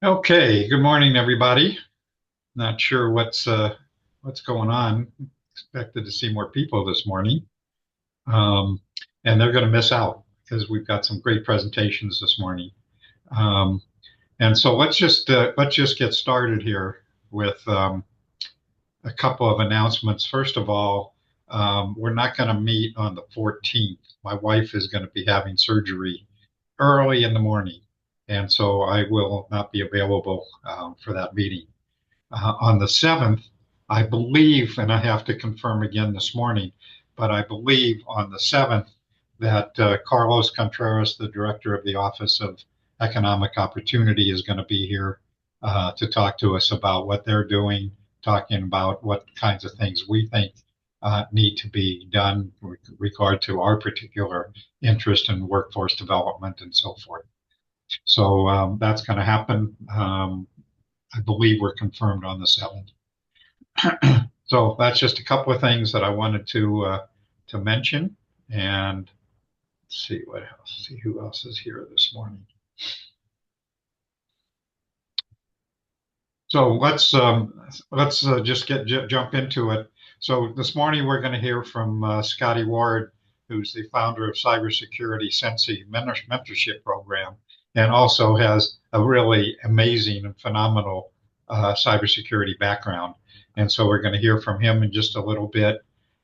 Okay, good morning, everybody. Not sure what's going on. Expected to see more people this morning, um, and they're going to miss out because we've got some great presentations this morning. Um, and so let's just get started here with a couple of announcements. First of all, we're not going to meet on the 14th. My wife is going to be having surgery early in the morning, and so I will not be available for that meeting. On the 7th, I believe, and I have to confirm again this morning, but I believe on the 7th that Carlos Contreras, the director of the Office of Economic Opportunity, is going to be here to talk to us about what they're doing, talking about what kinds of things we think need to be done with regard to our particular interest in workforce development and so forth. So that's going to happen. I believe we're confirmed on the 7th. So that's just a couple of things that I wanted to mention. And let's see what else. See who else is here this morning. So let's just jump into it. So this morning we're going to hear from Scotty Ward, who's the founder of Cybersecurity Sensi Mentorship Program, and also has a really amazing and phenomenal cybersecurity background. And so we're going to hear from him in just a little bit,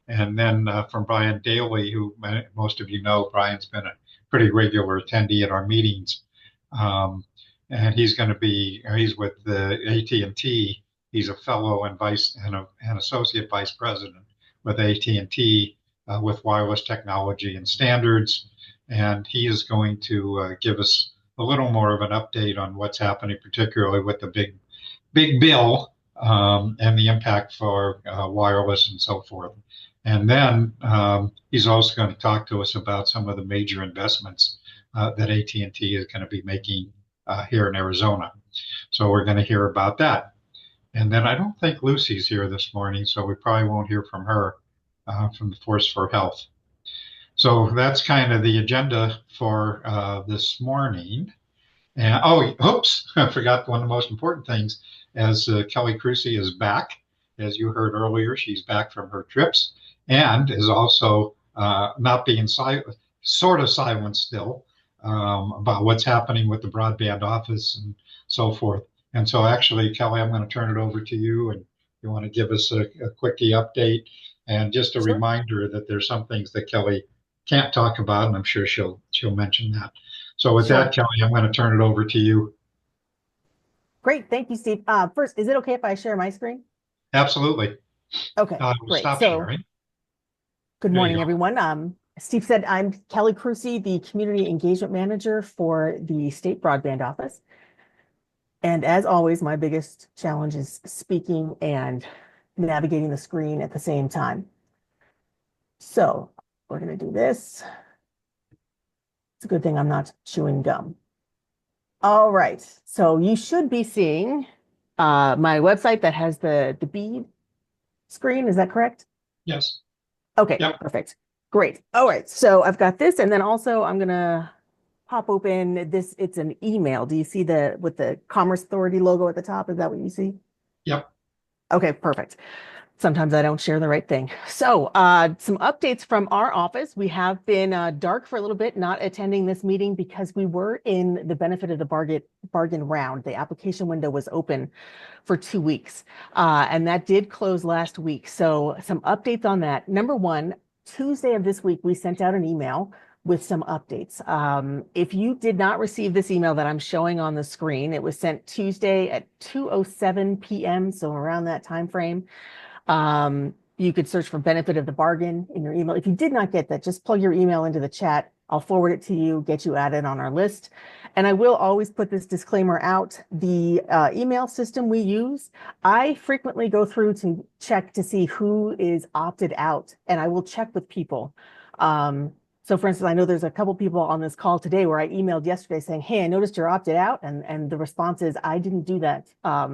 and then from Brian Daly, who most of you know. Brian's been a pretty regular attendee at our meetings. And he's with the AT&T. He's a fellow and an associate vice president with AT&T with wireless technology and standards. And he is going to give us a little more of an update on what's happening, particularly with the big bill and the impact for wireless and so forth. And then he's also going to talk to us about some of the major investments that AT&T is going to be making here in Arizona. So we're going to hear about that. And then I don't think Lucy's here this morning, so we probably won't hear from her from the Force for Health. So that's kind of the agenda for this morning. And oops, I forgot one of the most important things. As Kelly Crucy is back, as you heard earlier, she's back from her trips and is also not being silent, sort of silent still about what's happening with the broadband office and so forth. And so, actually, Kelly, I'm going to turn it over to you, and you want to give us a quickie update and just a Sure. reminder that there's some things that Kelly can't talk about, and I'm sure she'll mention that. So, with that, Sure. Kelly, I'm going to turn it over to you. Great. Thank you, Steve. First, is it okay if I share my screen? Absolutely. Okay, I will great. stop So, sharing. good There you morning, go. everyone. Steve said I'm Kelly Crucy, the Community Engagement Manager for the State Broadband Office. And as always, my biggest challenge is speaking and navigating the screen at the same time. So, we're going to do this. It's a good thing I'm not chewing gum. All right. So, you should be seeing my website that has the bead screen. Is that correct? Yes. Okay, Yep. perfect. Great. All right. So I've got this, and then also I'm gonna pop open this. It's an email. Do you see the with the Commerce Authority logo at the top? Is that what you see? Yep. Okay, perfect. Sometimes I don't share the right thing. So, some updates from our office. We have been dark for a little bit, not attending this meeting because we were in the benefit of the bargain round. The application window was open for 2 weeks, and that did close last week. So, some updates on that. Number one, Tuesday of this week, we sent out an email with some updates. If you did not receive this email that I'm showing on the screen, it was sent Tuesday at 2:07 p.m., so around that time frame. You could search for benefit of the bargain in your email. If you did not get that, just plug your email into the chat. I'll forward it to you, get you added on our list. And I will always put this disclaimer out. The email system we use, I frequently go through to check to see who is opted out, and I will check with people. So for instance, I know there's a couple people on this call today where I emailed yesterday saying, hey, I noticed you're opted out. And the response is, I didn't do that.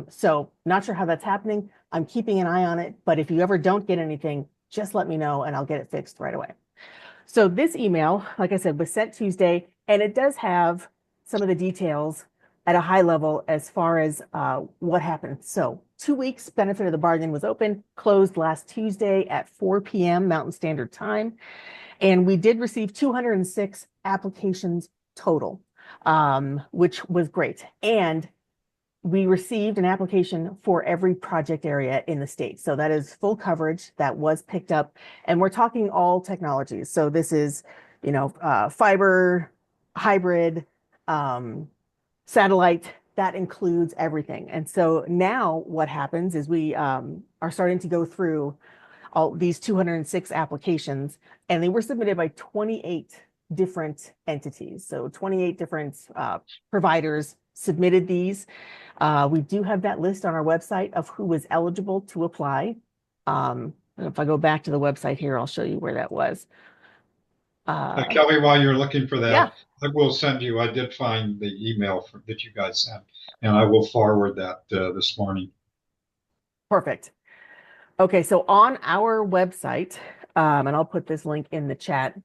So not sure how that's happening. I'm keeping an eye on it, but if you ever don't get anything, just let me know and I'll get it fixed right away. So this email, like I said, was sent Tuesday, and it does have some of the details at a high level as far as what happened. So 2 weeks benefit of the bargain was open, closed last Tuesday at 4 p.m. Mountain Standard Time. And we did receive 206 applications total, which was great. And we received an application for every project area in the state. So that is full coverage that was picked up. And we're talking all technologies. So this is, fiber, hybrid, um, satellite, that includes everything. And so now what happens is we are starting to go through all these 206 applications, and they were submitted by 28 different entities. So 28 different providers submitted these. We do have that list on our website of who was eligible to apply. If I go back to the website here, I'll show you where that was. Kelly, while you're looking for Yeah, that, I will send you, I did find the email that you guys sent, and I will forward that this morning. perfect. Okay, so on our website, and I'll put this link in the chat.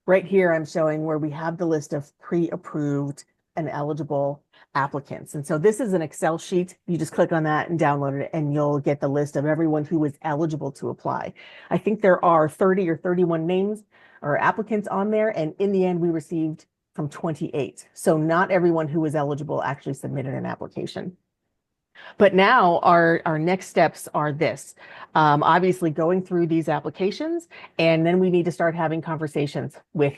Right here, I'm showing where we have the list of pre-approved and eligible applicants. And so this is an Excel sheet. You just click on that and download it, and you'll get the list of everyone who was eligible to apply. I think there are 30 or 31 names or applicants on there. And in the end, we received from 28. So not everyone who was eligible actually submitted an application. But now our next steps are this. Obviously going through these applications, and then we need to start having conversations with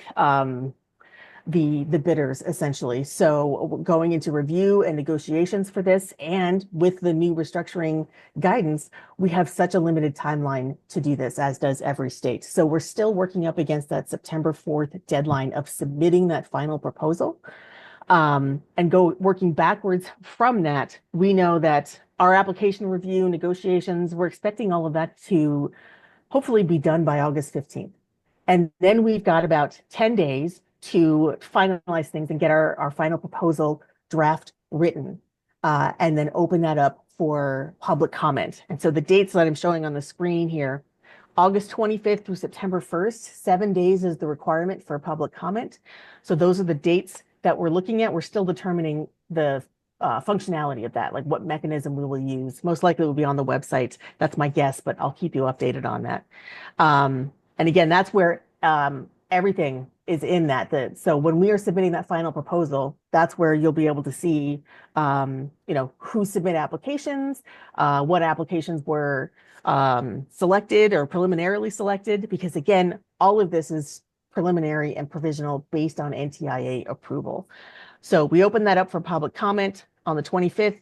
the bidders essentially. So going into review and negotiations for this, and with the new restructuring guidance, we have such a limited timeline to do this, as does every state. So we're still working up against that September 4th deadline of submitting that final proposal. And go working backwards from that, we know that our application review, negotiations, we're expecting all of that to hopefully be done by August 15th. And then we've got about 10 days to finalize things and get our final proposal draft written, and then open that up for public comment. And so the dates that I'm showing on the screen here, August 25th through September 1st, 7 days is the requirement for public comment. So those are the dates that we're looking at. We're still determining the functionality of that, like what mechanism we will use. Most likely it will be on the website. That's my guess, but I'll keep you updated on that. And again, that's where everything is in that. So when we are submitting that final proposal, that's where you'll be able to see, who submit applications, what applications were selected or preliminarily selected, because again, all of this is preliminary and provisional based on NTIA approval. So we open that up for public comment on the 25th,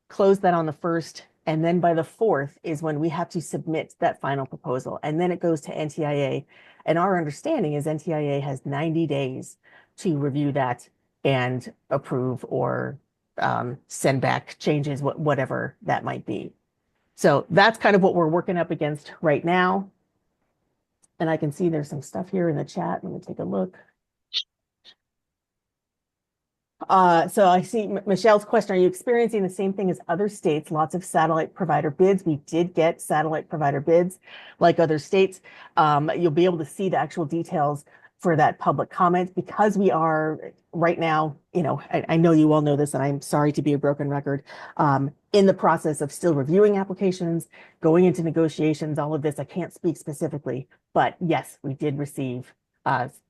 close that on the 1st, and then by the 4th is when we have to submit that final proposal. And then it goes to NTIA. And our understanding is NTIA has 90 days to review that and approve or send back changes, whatever that might be. So that's kind of what we're working up against right now. And I can see there's some stuff here in the chat. Let me take a look. So I see Michelle's question, are you experiencing the same thing as other states? Lots of satellite provider bids. We did get satellite provider bids like other states. You'll be able to see the actual details for that public comment, because we are right now, I know you all know this, and I'm sorry to be a broken record, in the process of still reviewing applications, going into negotiations, all of this. I can't speak specifically, but yes, we did receive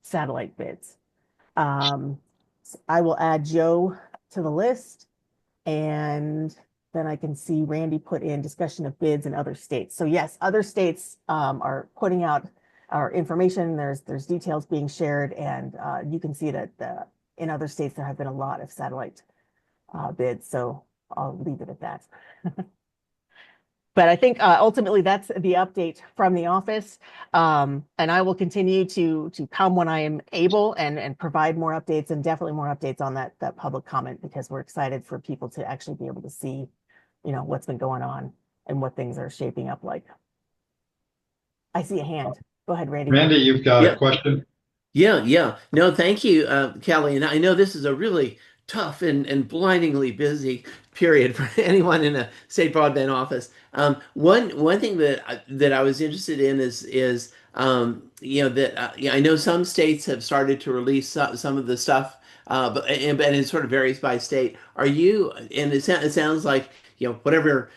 satellite bids. I will add Joe to the list, and then I can see Randy put in discussion of bids in other states. So yes, other states are putting out our information. There's details being shared, and you can see that in other states there have been a lot of satellite bids. So I'll leave it at that. But I think ultimately that's the update from the office. And I will continue to come when I am able and provide more updates, and definitely more updates on that public comment, because we're excited for people to actually be able to see, what's been going on and what things are shaping up like. I see a hand. Go ahead, Randy. Randy, you've got a question? Yeah. No, thank you, Kelly. And I know this is a really tough and blindingly busy period for anyone in a state broadband office. One thing that I was interested in is that I know some states have started to release some of the stuff but it sort of varies by state. Are you, and it sounds like, whatever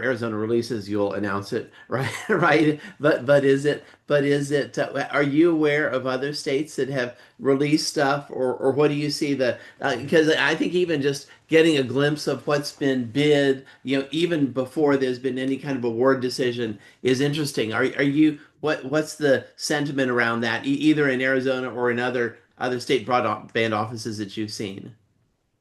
Arizona releases, you'll announce it, right? Right. But is it, are you aware of other states that have released stuff, or what do you see because I think even just getting a glimpse of what's been bid, even before there's been any kind of award decision is interesting. What's the sentiment around that, either in Arizona or in other state broadband offices that you've seen?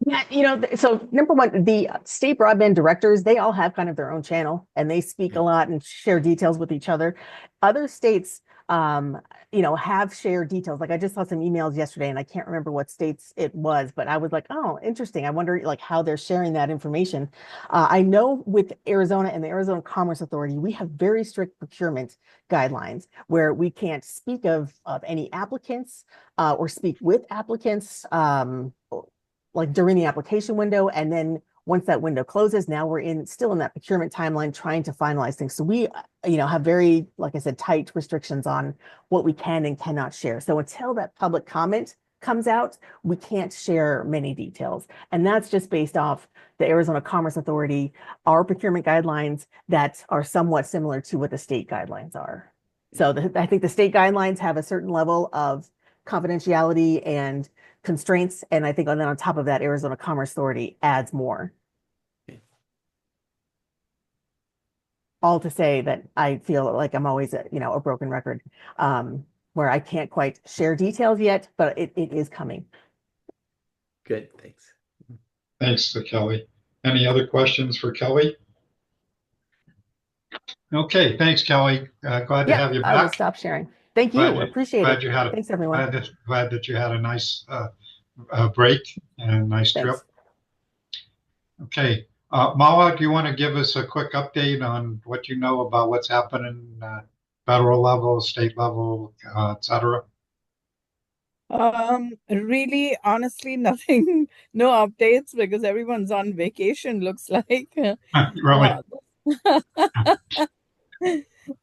Yeah, so number one, the state broadband directors, they all have kind of their own channel and they speak a lot and share details with each other. Other states, have shared details. Like I just saw some emails yesterday and I can't remember what states it was, but I was like, oh, interesting. I wonder like how they're sharing that information. I know with Arizona and the Arizona Commerce Authority, we have very strict procurement guidelines where we can't speak of any applicants or speak with applicants. Like during the application window. And then once that window closes, now we're still in that procurement timeline trying to finalize things. So we, have very, like I said, tight restrictions on what we can and cannot share. So until that public comment comes out, we can't share many details. And that's just based off the Arizona Commerce Authority, our procurement guidelines that are somewhat similar to what the state guidelines are. So I think the state guidelines have a certain level of confidentiality and constraints. And I think on top of that, Arizona Commerce Authority adds more. All to say that I feel like I'm always a broken record where I can't quite share details yet, but it is coming. Good, thanks. Thanks to Kelly. Any other questions for Kelly? Okay, thanks, Kelly. Glad to have you I will back. stop sharing. Thank you. Appreciate it. Thanks, everyone. Glad that you had a nice break and a nice trip. Thanks. Okay. Mala, do you want to give us a quick update on what you know about what's happening federal level, state level, et cetera? Really, honestly, nothing, no updates because everyone's on vacation, looks like. Really?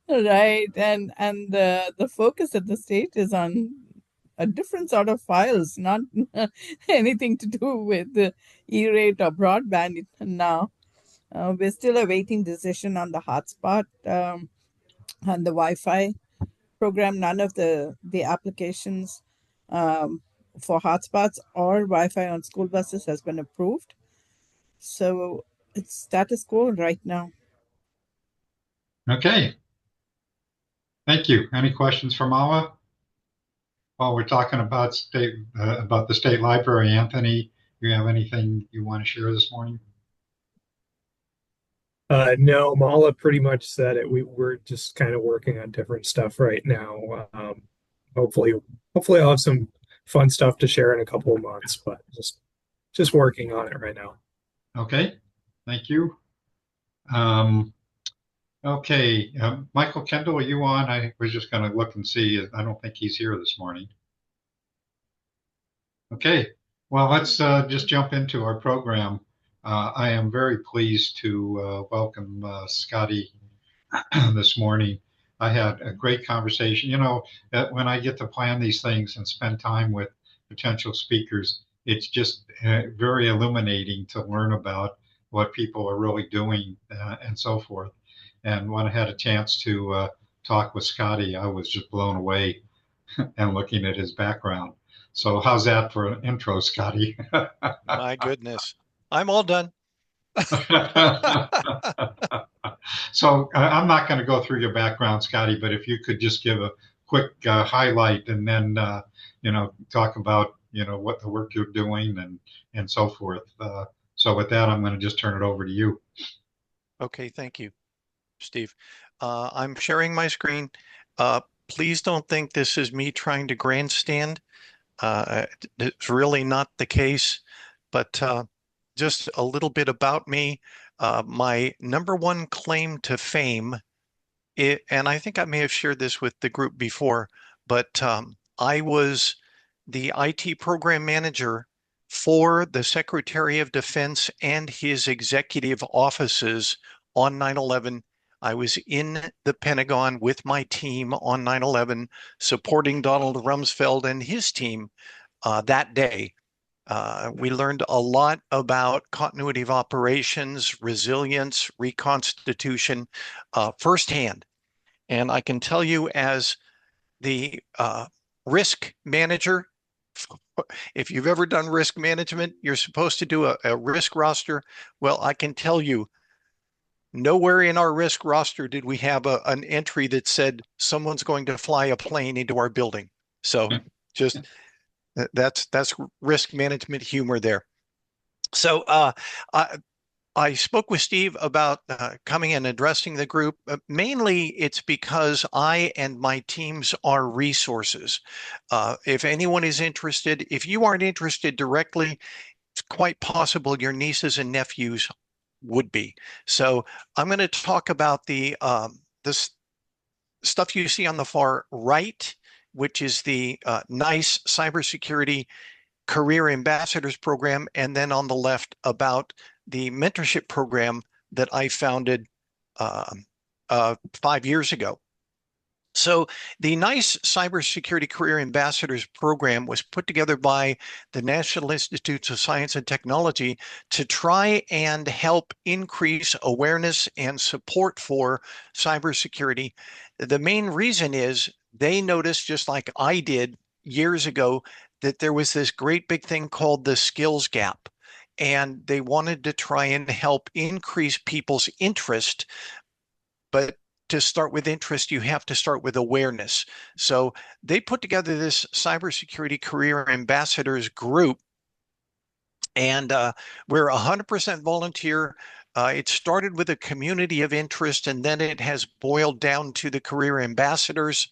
Right. And the focus at the state is on a different sort of files, not anything to do with the E-rate or broadband now. We're still awaiting decision on the hotspot and the Wi-Fi program. None of the applications for hotspots or Wi-Fi on school buses has been approved. So it's status quo right now. Okay. Thank you. Any questions for Mala? While we're talking about the state library, Anthony, do you have anything you want to share this morning? No, Mala pretty much said it. We're just kind of working on different stuff right now. Hopefully I'll have some fun stuff to share in a couple of months, but just working on it right now. Okay, thank you. Okay, Michael Kendall, are you on? I was just going to look and see. I don't think he's here this morning. Okay, well, let's just jump into our program. I am very pleased to welcome Scotty this morning. I had a great conversation. When I get to plan these things and spend time with potential speakers, it's just very illuminating to learn about what people are really doing and so forth. And when I had a chance to talk with Scotty, I was just blown away and looking at his background. So how's that for an intro, Scotty? My goodness. I'm all done. So I'm not going to go through your background, Scotty, but if you could just give a quick highlight and then, talk about, what the work you're doing and so forth. So with that, I'm going to just turn it over to you. Okay, thank you, Steve. I'm sharing my screen. Please don't think this is me trying to grandstand. It's really not the case, but just a little bit about me. My number one claim to fame, and I think I may have shared this with the group before, but I was the IT program manager for the Secretary of Defense and his executive offices on 9/11. I was in the Pentagon with my team on 9/11, supporting Donald Rumsfeld and his team that day. We learned a lot about continuity of operations, resilience, reconstitution firsthand. And I can tell you, as the risk manager, if you've ever done risk management, you're supposed to do a risk roster. Well, I can tell you, nowhere in our risk roster did we have an entry that said someone's going to fly a plane into our building. So just that's risk management humor there. So I spoke with Steve about coming and addressing the group. Mainly, it's because I and my teams are resources. If anyone is interested, if you aren't interested directly, it's quite possible your nieces and nephews would be. So I'm going to talk about this stuff you see on the far right, which is the NICE cybersecurity career ambassadors program, and then on the left about the mentorship program that I founded 5 years ago. So the NICE Cybersecurity Career Ambassadors program was put together by the National Institutes of Science and Technology to try and help increase awareness and support for cybersecurity. The main reason is they noticed, just like I did years ago, that there was this great big thing called the skills gap. And they wanted to try and help increase people's interest. But to start with interest, you have to start with awareness. So they put together this cybersecurity career ambassadors group, and we're 100% volunteer. It started with a community of interest, and then it has boiled down to the career ambassadors.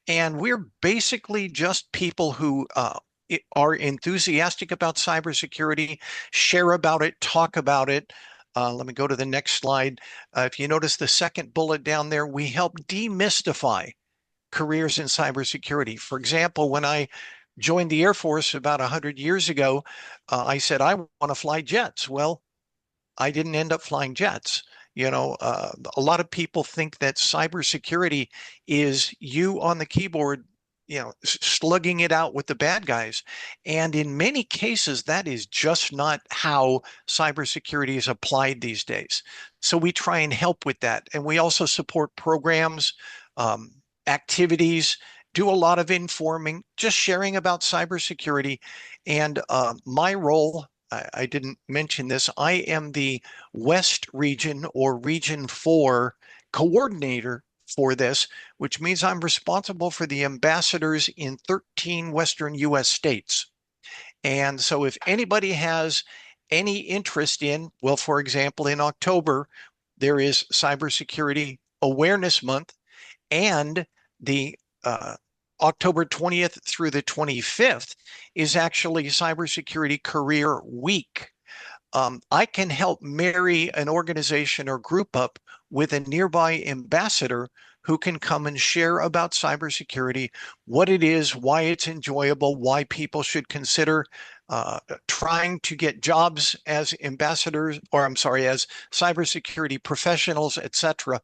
And we're basically just people who are enthusiastic about cybersecurity, share about it, talk about it. Let me go to the next slide. If you notice the second bullet down there, we help demystify careers in cybersecurity. For example, when I joined the Air Force about 100 years ago, I said, I want to fly jets. Well, I didn't end up flying jets. A lot of people think that cybersecurity is you on the keyboard, slugging it out with the bad guys. And in many cases, that is just not how cybersecurity is applied these days. So we try and help with that. And we also support programs, activities, do a lot of informing, just sharing about cybersecurity. And my role, I didn't mention this, I am the West Region or Region 4 coordinator for this, which means I'm responsible for the ambassadors in 13 Western US states. And so if anybody has any interest in, well, for example, in October, there is Cybersecurity Awareness Month, and the October 20th through the 25th is actually Cybersecurity Career Week. I can help marry an organization or group up with a nearby ambassador who can come and share about cybersecurity, what it is, why it's enjoyable, why people should consider trying to get jobs as ambassadors, or I'm sorry, as cybersecurity professionals, etc.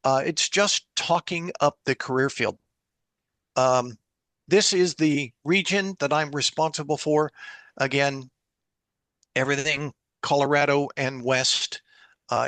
It's just talking up the career field. This is the region that I'm responsible for. Again, everything Colorado and West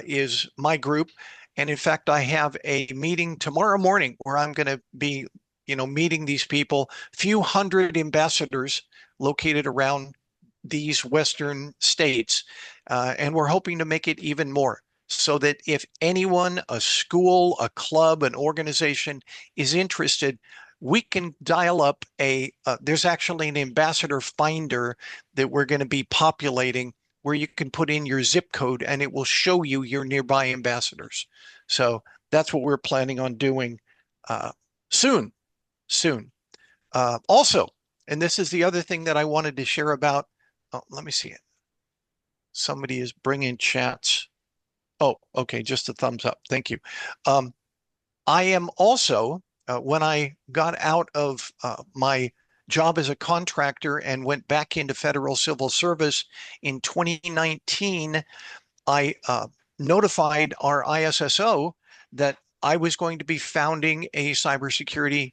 is my group. And in fact, I have a meeting tomorrow morning where I'm going to be, meeting these people, few hundred ambassadors located around these Western states. And we're hoping to make it even more, so that if anyone, a school, a club, an organization is interested, we can dial up there's actually an ambassador finder that we're going to be populating, where you can put in your zip code and it will show you your nearby ambassadors. So that's what we're planning on doing soon. Also, and this is the other thing that I wanted to share about. Oh, let me see it. Somebody is bringing chats. Oh, okay, just a thumbs up. Thank you. I am also, when I got out of my job as a contractor and went back into federal civil service in 2019, I notified our ISSO that I was going to be founding a cybersecurity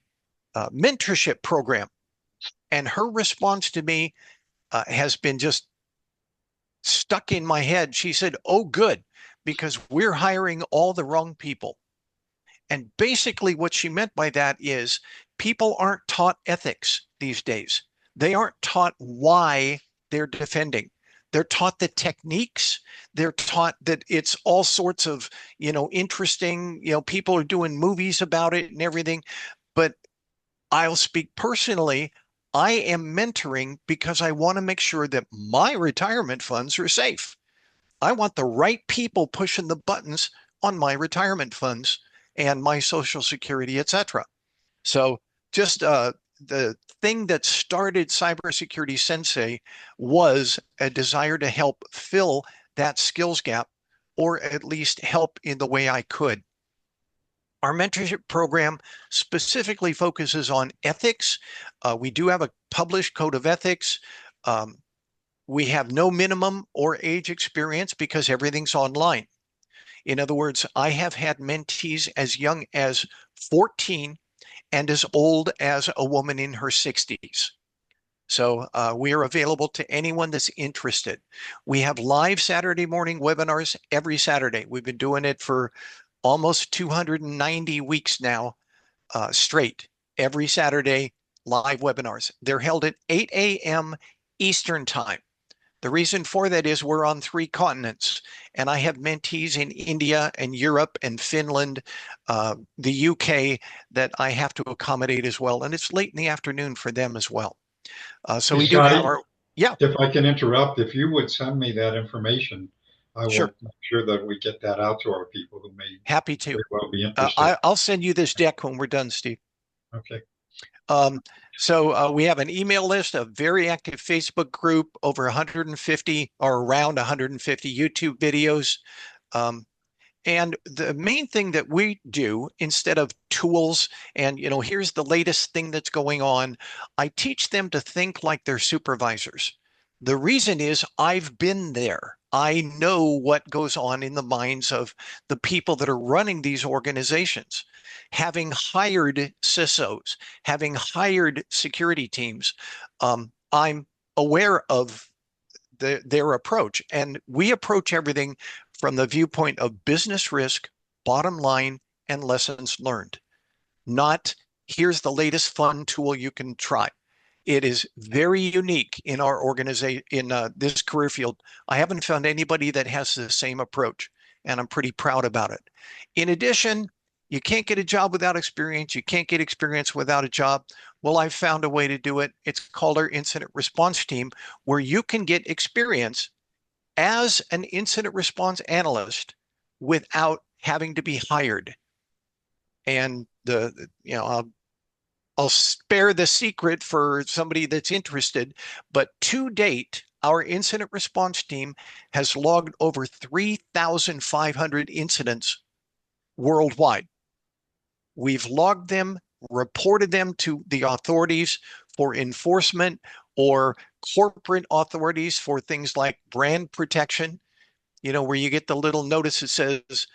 mentorship program. And her response to me, has been just stuck in my head. She said, "Oh, good, because we're hiring all the wrong people." And basically what she meant by that is people aren't taught ethics these days. They aren't taught why they're defending. They're taught the techniques. They're taught that it's all sorts of, interesting, people are doing movies about it and everything. But I'll speak personally. I am mentoring because I want to make sure that my retirement funds are safe. I want the right people pushing the buttons on my retirement funds and my Social Security, etc. So just the thing that started Cybersecurity Sensei was a desire to help fill that skills gap, or at least help in the way I could. Our mentorship program specifically focuses on ethics. We do have a published code of ethics. We have no minimum or age experience because everything's online. In other words, I have had mentees as young as 14 and as old as a woman in her 60s. So we are available to anyone that's interested. We have live Saturday morning webinars every Saturday. We've been doing it for almost 290 weeks now, straight. Every Saturday, live webinars. They're held at 8 a.m. Eastern Time. The reason for that is we're on 3 continents, and I have mentees in India and Europe and Finland, the UK that I have to accommodate as well. And it's late in the afternoon for them as well. So Hey, we do have Scotty, our, yeah, if I can interrupt, if you would send me that information, I sure, will make sure that we get that out to our people who may happy to. very well be interested. I'll send you this deck when we're done, Steve. Okay. So we have an email list, a very active Facebook group, over 150 or around 150 YouTube videos. And the main thing that we do, instead of tools and, here's the latest thing that's going on, I teach them to think like they're supervisors. The reason is I've been there. I know what goes on in the minds of the people that are running these organizations. Having hired CISOs, having hired security teams, I'm aware of their approach. And we approach everything from the viewpoint of business risk, bottom line, and lessons learned. Not here's the latest fun tool you can try. It is very unique in our organization, in this career field. I haven't found anybody that has the same approach, and I'm pretty proud about it. In addition, you can't get a job without experience. You can't get experience without a job. Well, I've found a way to do it. It's called our incident response team, where you can get experience as an incident response analyst without having to be hired. And I'll spare the secret for somebody that's interested, but to date, our incident response team has logged over 3,500 incidents worldwide. We've logged them, reported them to the authorities for enforcement, or corporate authorities for things like brand protection, where you get the little notice that says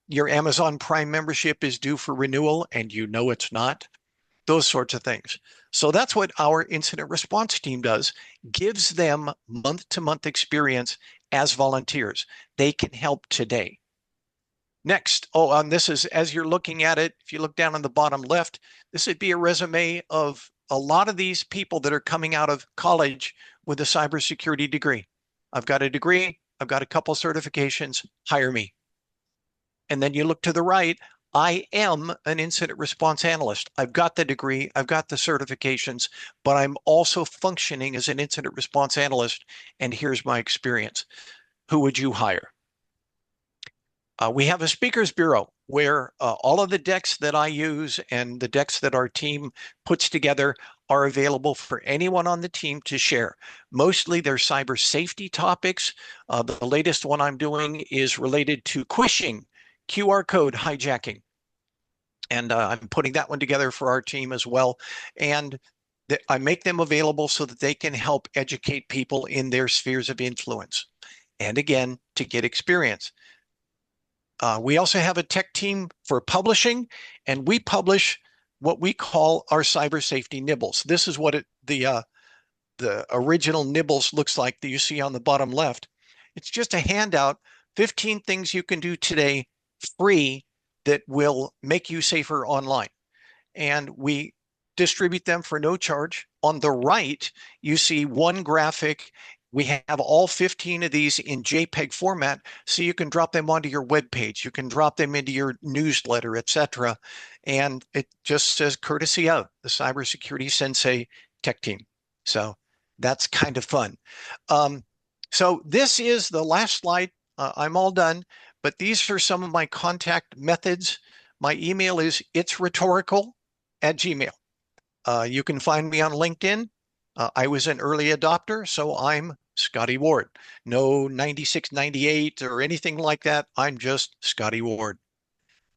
your Amazon Prime membership is due for renewal, and it's not. Those sorts of things. So that's what our incident response team does, gives them month-to-month experience as volunteers. They can help today. Next, this is, as you're looking at it, if you look down on the bottom left, this would be a resume of a lot of these people that are coming out of college with a cybersecurity degree. I've got a degree, I've got a couple certifications, hire me. And then you look to the right, I am an incident response analyst. I've got the degree, I've got the certifications, but I'm also functioning as an incident response analyst, and here's my experience. Who would you hire? We have a speakers bureau where all of the decks that I use and the decks that our team puts together are available for anyone on the team to share. Mostly they're cyber safety topics. The latest one I'm doing is related to quishing, QR code hijacking. And I'm putting that one together for our team as well. And I make them available so that they can help educate people in their spheres of influence. And again, to get experience. We also have a tech team for publishing, and we publish what we call our cyber safety nibbles. This is what the the original nibbles looks like that you see on the bottom left. It's just a handout, 15 things you can do today free that will make you safer online. And we distribute them for no charge. On the right, you see one graphic. We have all 15 of these in JPEG format, so you can drop them onto your web page. You can drop them into your newsletter, etc. And it just says courtesy of the Cybersecurity Sensei tech team. So that's kind of fun. So this is the last slide. I'm all done, but these are some of my contact methods. My email is itsrhetorical@gmail. You can find me on LinkedIn. I was an early adopter, so I'm Scotty Ward. No 96, 98 or anything like that. I'm just Scotty Ward.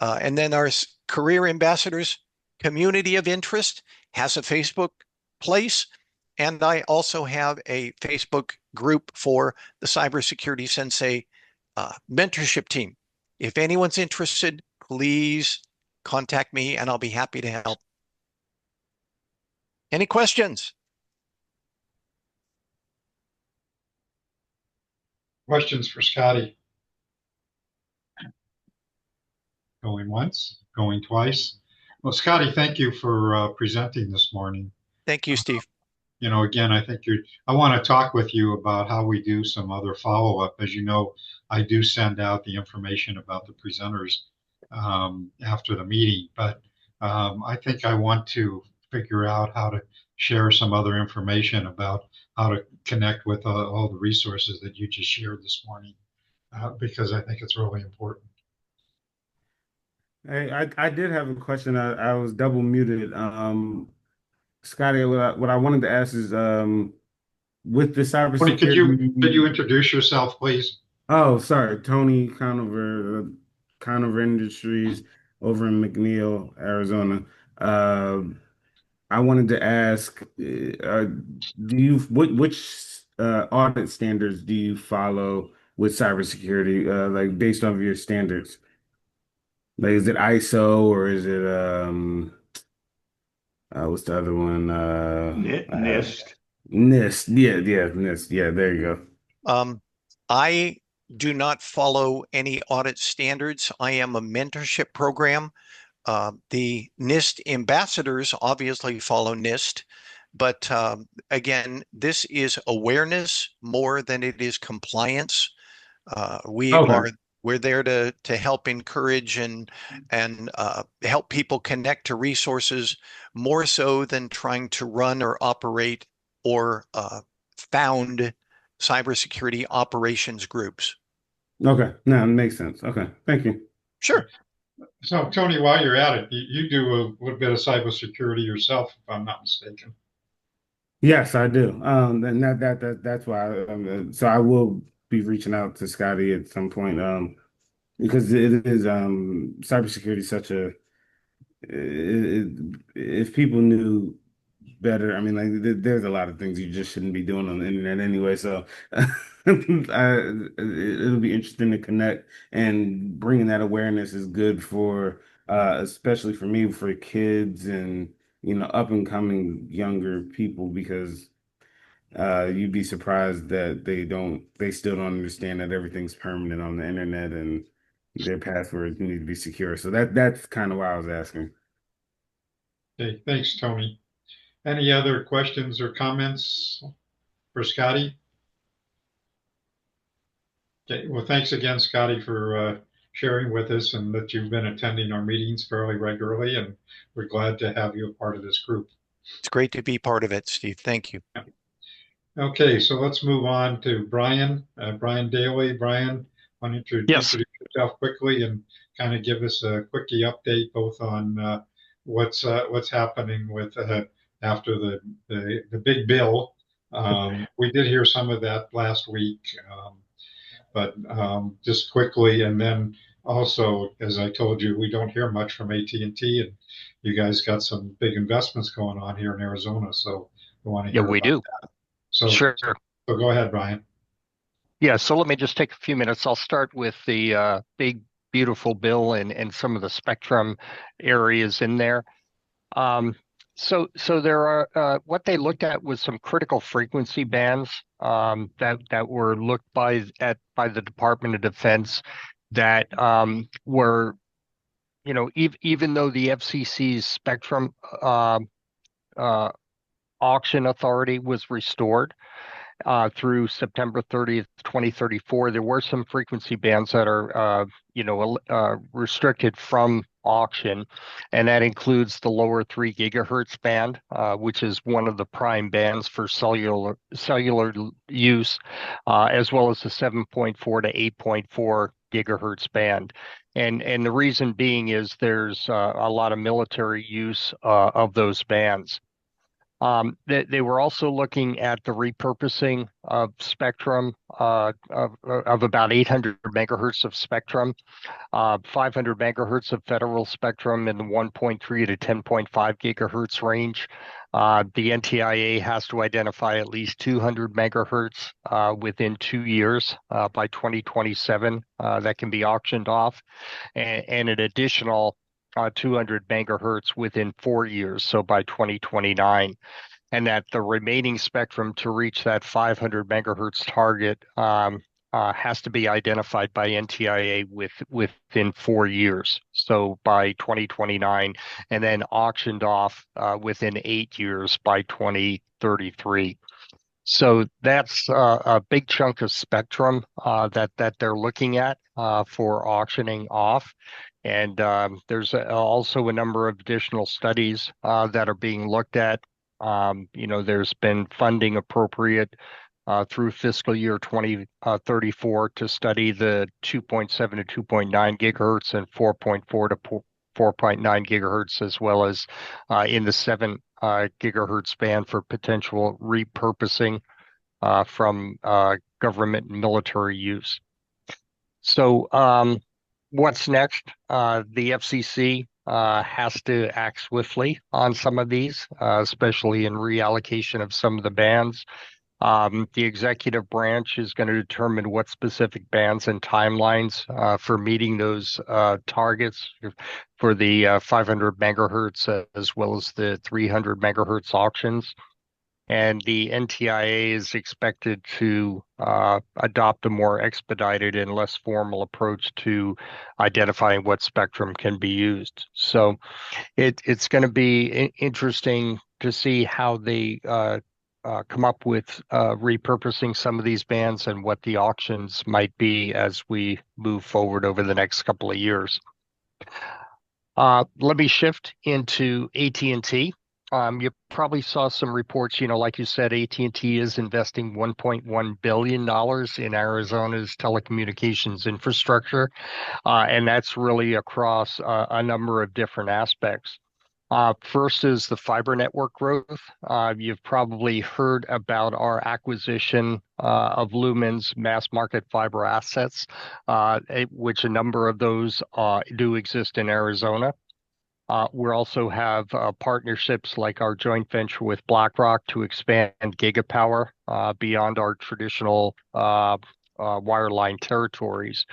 And then our Career Ambassadors Community of Interest has a Facebook place. And I also have a Facebook group for the Cybersecurity Sensei mentorship team. If anyone's interested, please contact me and I'll be happy to help. Any questions? Questions for Scotty? Going once, going twice. Well, Scotty, thank you for presenting this morning. Thank you, Steve. Again, I think I want to talk with you about how we do some other follow-up. As you know, I do send out the information about the presenters after the meeting, but I think I want to figure out how to share some other information about how to connect with all the resources that you just shared this morning, because I think it's really important. Hey, I did have a question. I was double muted. Scotty, what I wanted to ask is, with the Tony, could you cybersecurity. introduce yourself, please? Oh, sorry, Tony Conover, Conover Industries over in McNeil, Arizona. Uh, I wanted to ask, which audit standards do you follow with cybersecurity, like based off of your standards? Like, is it ISO or is it what's the other one? NIST. NIST. Yeah, NIST. Yeah, there you go. I do not follow any audit standards. I am a mentorship program. The NIST ambassadors obviously follow NIST, but again, this is awareness more than it is compliance. Okay. We're there to help encourage and help people connect to resources more so than trying to run or operate or found cybersecurity operations groups. Okay. No, it makes sense. Okay. Thank you. Sure. So, Tony, while you're at it, you do a little bit of cybersecurity yourself, if I'm not mistaken. Yes, I do. And that's why. So I will be reaching out to Scotty at some point. Because it is cybersecurity is such a if people knew better, I mean, like there's a lot of things you just shouldn't be doing on the internet anyway. So it'll be interesting to connect, and bringing that awareness is good for, especially for me, for kids and up and coming younger people, because you'd be surprised that they still don't understand that everything's permanent on the internet and their passwords need to be secure. So that's kind of why I was asking. Okay, thanks, Tony. Any other questions or comments for Scotty? Okay, well, thanks again, Scotty, for sharing with us, and that you've been attending our meetings fairly regularly, and we're glad to have you a part of this group. It's great to be part of it, Steve. Thank you. Okay, so let's move on to Brian. Brian Daly. Brian, why don't you introduce yourself quickly and kind of give us a quickie update both on what's happening with after the big bill. We did hear some of that last week, but just quickly, and then also, as I told you, we don't hear much from AT&T, and you guys got some big investments going on here in Arizona, so we want to hear we about do. that. So, Sure. so go ahead, Brian. Yeah, so let me just take a few minutes. I'll start with the big, beautiful bill and some of the spectrum areas in there. So there are what they looked at was some critical frequency bands that were looked by the Department of Defense that were, even though the FCC's spectrum uh, auction authority was restored through September 30th, 2034. There were some frequency bands that are, restricted from auction, and that includes the lower 3 gigahertz band, which is one of the prime bands for cellular use, as well as the 7.4 to 8.4 gigahertz band. And the reason being is there's a lot of military use of those bands. They were also looking at the repurposing of spectrum of about 800 megahertz of spectrum, 500 megahertz of federal spectrum in the 1.3 to 10.5 gigahertz range. The NTIA has to identify at least 200 megahertz within 2 years by 2027 that can be auctioned off, and an additional 200 megahertz within 4 years, so by 2029, and that the remaining spectrum to reach that 500 megahertz target has to be identified by NTIA within 4 years, so by 2029, and then auctioned off within 8 years by 2033. So that's a big chunk of spectrum that they're looking at for auctioning off. And there's also a number of additional studies that are being looked at. There's been funding appropriate through fiscal year 2034 to study the 2.7 to 2.9 gigahertz and 4.4 to 4.9 gigahertz, as well as in the 7 gigahertz band for potential repurposing from government and military use. So what's next? The FCC has to act swiftly on some of these, especially in reallocation of some of the bands. The executive branch is going to determine what specific bands and timelines for meeting those targets for the 500 megahertz as well as the 300 megahertz auctions. And the NTIA is expected to adopt a more expedited and less formal approach to identifying what spectrum can be used. So it's going to be interesting to see how they come up with repurposing some of these bands and what the auctions might be as we move forward over the next couple of years. Let me shift into AT&T. You probably saw some reports, like you said, AT&T is investing $1.1 billion in Arizona's telecommunications infrastructure, and that's really across a number of different aspects. First is the fiber network growth. You've probably heard about our acquisition of Lumen's mass market fiber assets, which a number of those do exist in Arizona. We also have partnerships like our joint venture with BlackRock to expand Gigapower beyond our traditional wireline territories.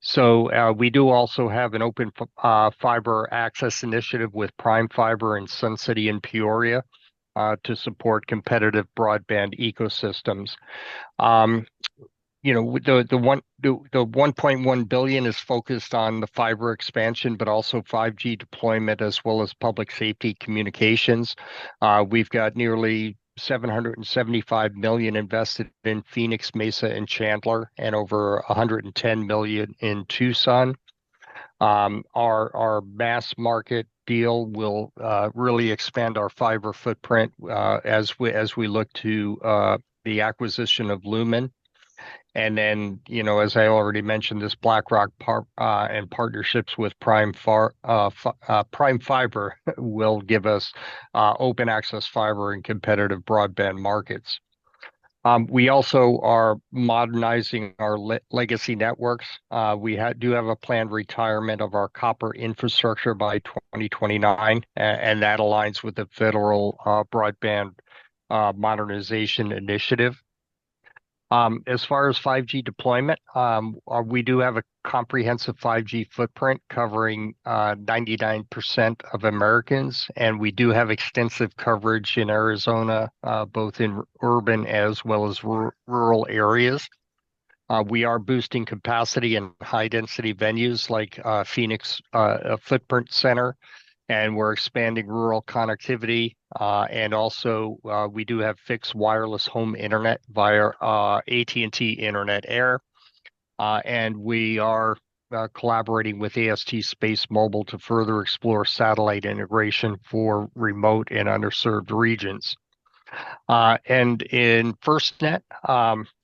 So we do also have an open fiber access initiative with Prime Fiber in Sun City and Peoria to support competitive broadband ecosystems. The 1.1 billion is focused on the fiber expansion, but also 5G deployment as well as public safety communications. We've got nearly 775 million invested in Phoenix, Mesa, and Chandler, and over 110 million in Tucson. Our mass market deal will really expand our fiber footprint as we look to the acquisition of Lumen. And then, as I already mentioned, this BlackRock and partnerships with Prime Fiber will give us open access fiber and competitive broadband markets. We also are modernizing our legacy networks. We do have a planned retirement of our copper infrastructure by 2029, and that aligns with the federal broadband modernization initiative. As far as 5G deployment, we do have a comprehensive 5G footprint covering 99% of Americans, and we do have extensive coverage in Arizona, both in urban as well as rural areas. We are boosting capacity in high-density venues like Phoenix Footprint Center, and we're expanding rural connectivity. And also, we do have fixed wireless home internet via AT&T Internet Air. And we are collaborating with AST Space Mobile to further explore satellite integration for remote and underserved regions. And in FirstNet,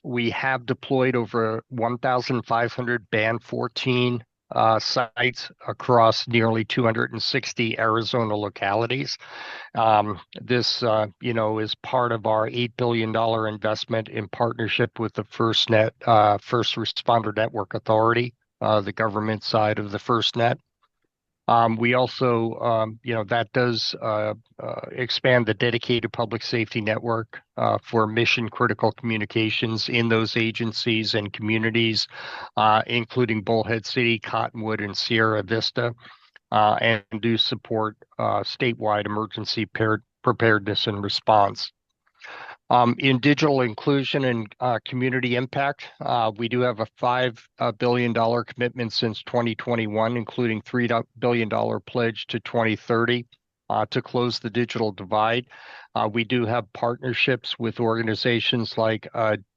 we have deployed over 1,500 Band 14 sites across nearly 260 Arizona localities. This, is part of our $8 billion investment in partnership with the FirstNet, First Responder Network Authority, the government side of the FirstNet. We also, that does expand the dedicated public safety network for mission critical communications in those agencies and communities, including Bullhead City, Cottonwood, and Sierra Vista, and do support statewide emergency preparedness and response. In digital inclusion and community impact, we do have a $5 billion commitment since 2021, including $3 billion pledge to 2030 to close the digital divide. We do have partnerships with organizations like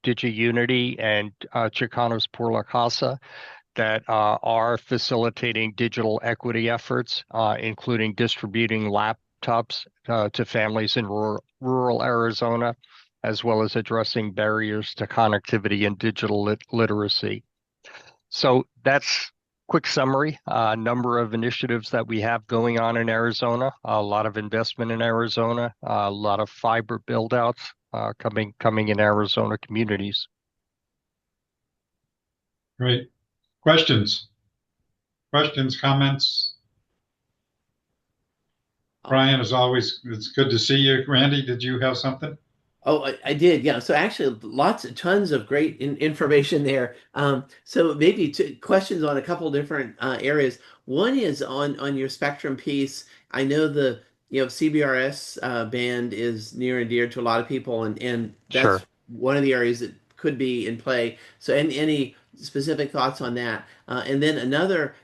DigiUnity and Chicanos por la Casa that are facilitating digital equity efforts, including distributing laptops to families in rural Arizona, as well as addressing barriers to connectivity and digital literacy. So that's quick summary, a number of initiatives that we have going on in Arizona, a lot of investment in Arizona, a lot of fiber build-outs coming in Arizona communities. Great. Questions, comments? Brian, as always, it's good to see you. Randy, did you have something? Oh, I did. Yeah. So actually, tons of great information there. So maybe questions on a couple different areas. One is on your spectrum piece. I know the CBRS band is near and dear to a lot of people, and that's Sure. one of the areas that could be in play. So any specific thoughts on that? And then another,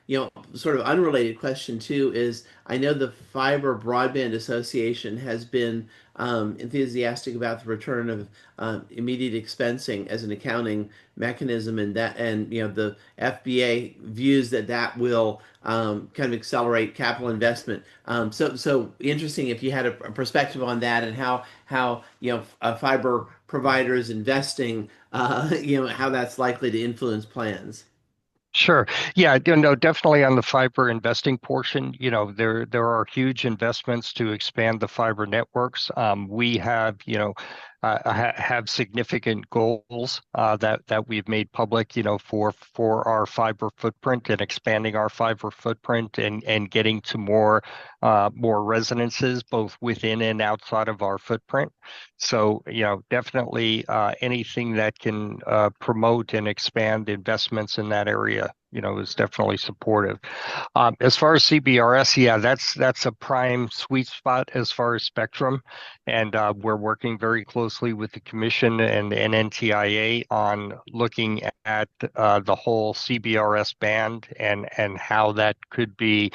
sort of unrelated question too is I know the Fiber Broadband Association has been enthusiastic about the return of immediate expensing as an accounting mechanism, and the FBA views that will kind of accelerate capital investment. So interesting if you had a perspective on that and how a fiber provider is investing, how that's likely to influence plans. Sure. Yeah, no, definitely on the fiber investing portion, there are huge investments to expand the fiber networks. We have, have significant goals that we've made public, for our fiber footprint and expanding our fiber footprint and getting to more residences both within and outside of our footprint. So, definitely anything that can promote and expand investments in that area, is definitely supportive. As far as CBRS, yeah, that's a prime sweet spot as far as spectrum, and we're working very closely with the Commission and NTIA on looking at the whole CBRS band and how that could be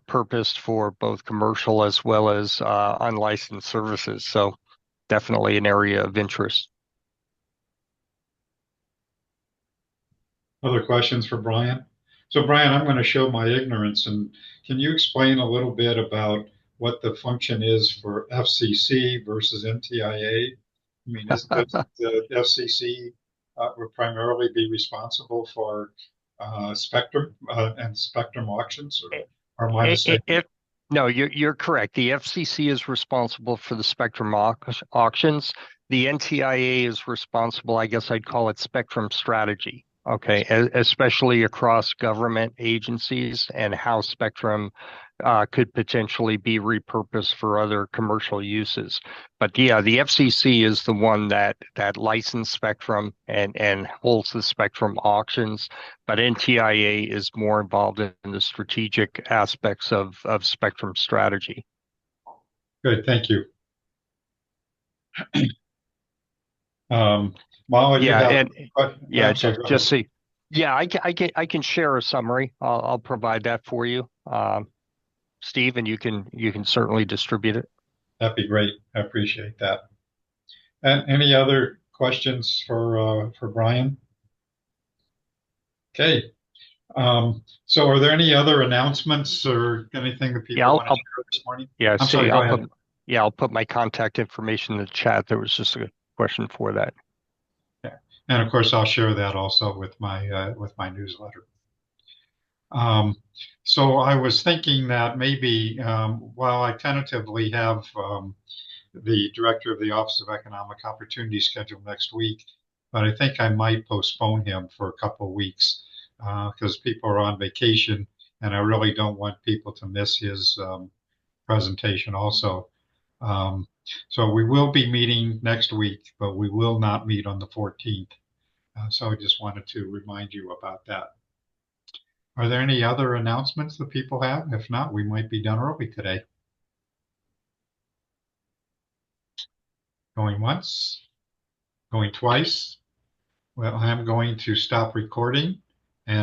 purposed for both commercial as well as unlicensed services. So definitely an area of interest. Other questions for Brian? So Brian, I'm going to show my ignorance, and can you explain a little bit about what the function is for FCC versus NTIA? I mean, isn't the FCC would primarily be responsible for spectrum and spectrum auctions, or am I mistaken? No, you're correct. The FCC is responsible for the spectrum auctions. The NTIA is responsible, I guess I'd call it spectrum strategy. Okay, especially across government agencies and how spectrum could potentially be repurposed for other commercial uses. But yeah, the FCC is the one that license spectrum and holds the spectrum auctions. But NTIA is more involved in the strategic aspects of spectrum strategy. Good, thank you. Molly, you Yeah, have, and yeah, I'm sorry, go just ahead. see. Yeah, I can share a summary. I'll provide that for you, Steve, and you can certainly distribute it. That'd be great. I appreciate that. And any other questions for Brian? Okay. So are there any other announcements or anything that Yeah, people want to share this morning? yeah, I'm sorry, see, go ahead. I'll put my contact information in the chat. There was just a question for that. Yeah. And of course, I'll share that also with my newsletter. So I was thinking that maybe while I tentatively have the director of the Office of Economic Opportunity scheduled next week, but I think I might postpone him for a couple of weeks because people are on vacation, and I really don't want people to miss his presentation also. So we will be meeting next week, but we will not meet on the 14th. So I just wanted to remind you about that. Are there any other announcements that people have? If not, we might be done early today. Going once, going twice. Well, I'm going to stop recording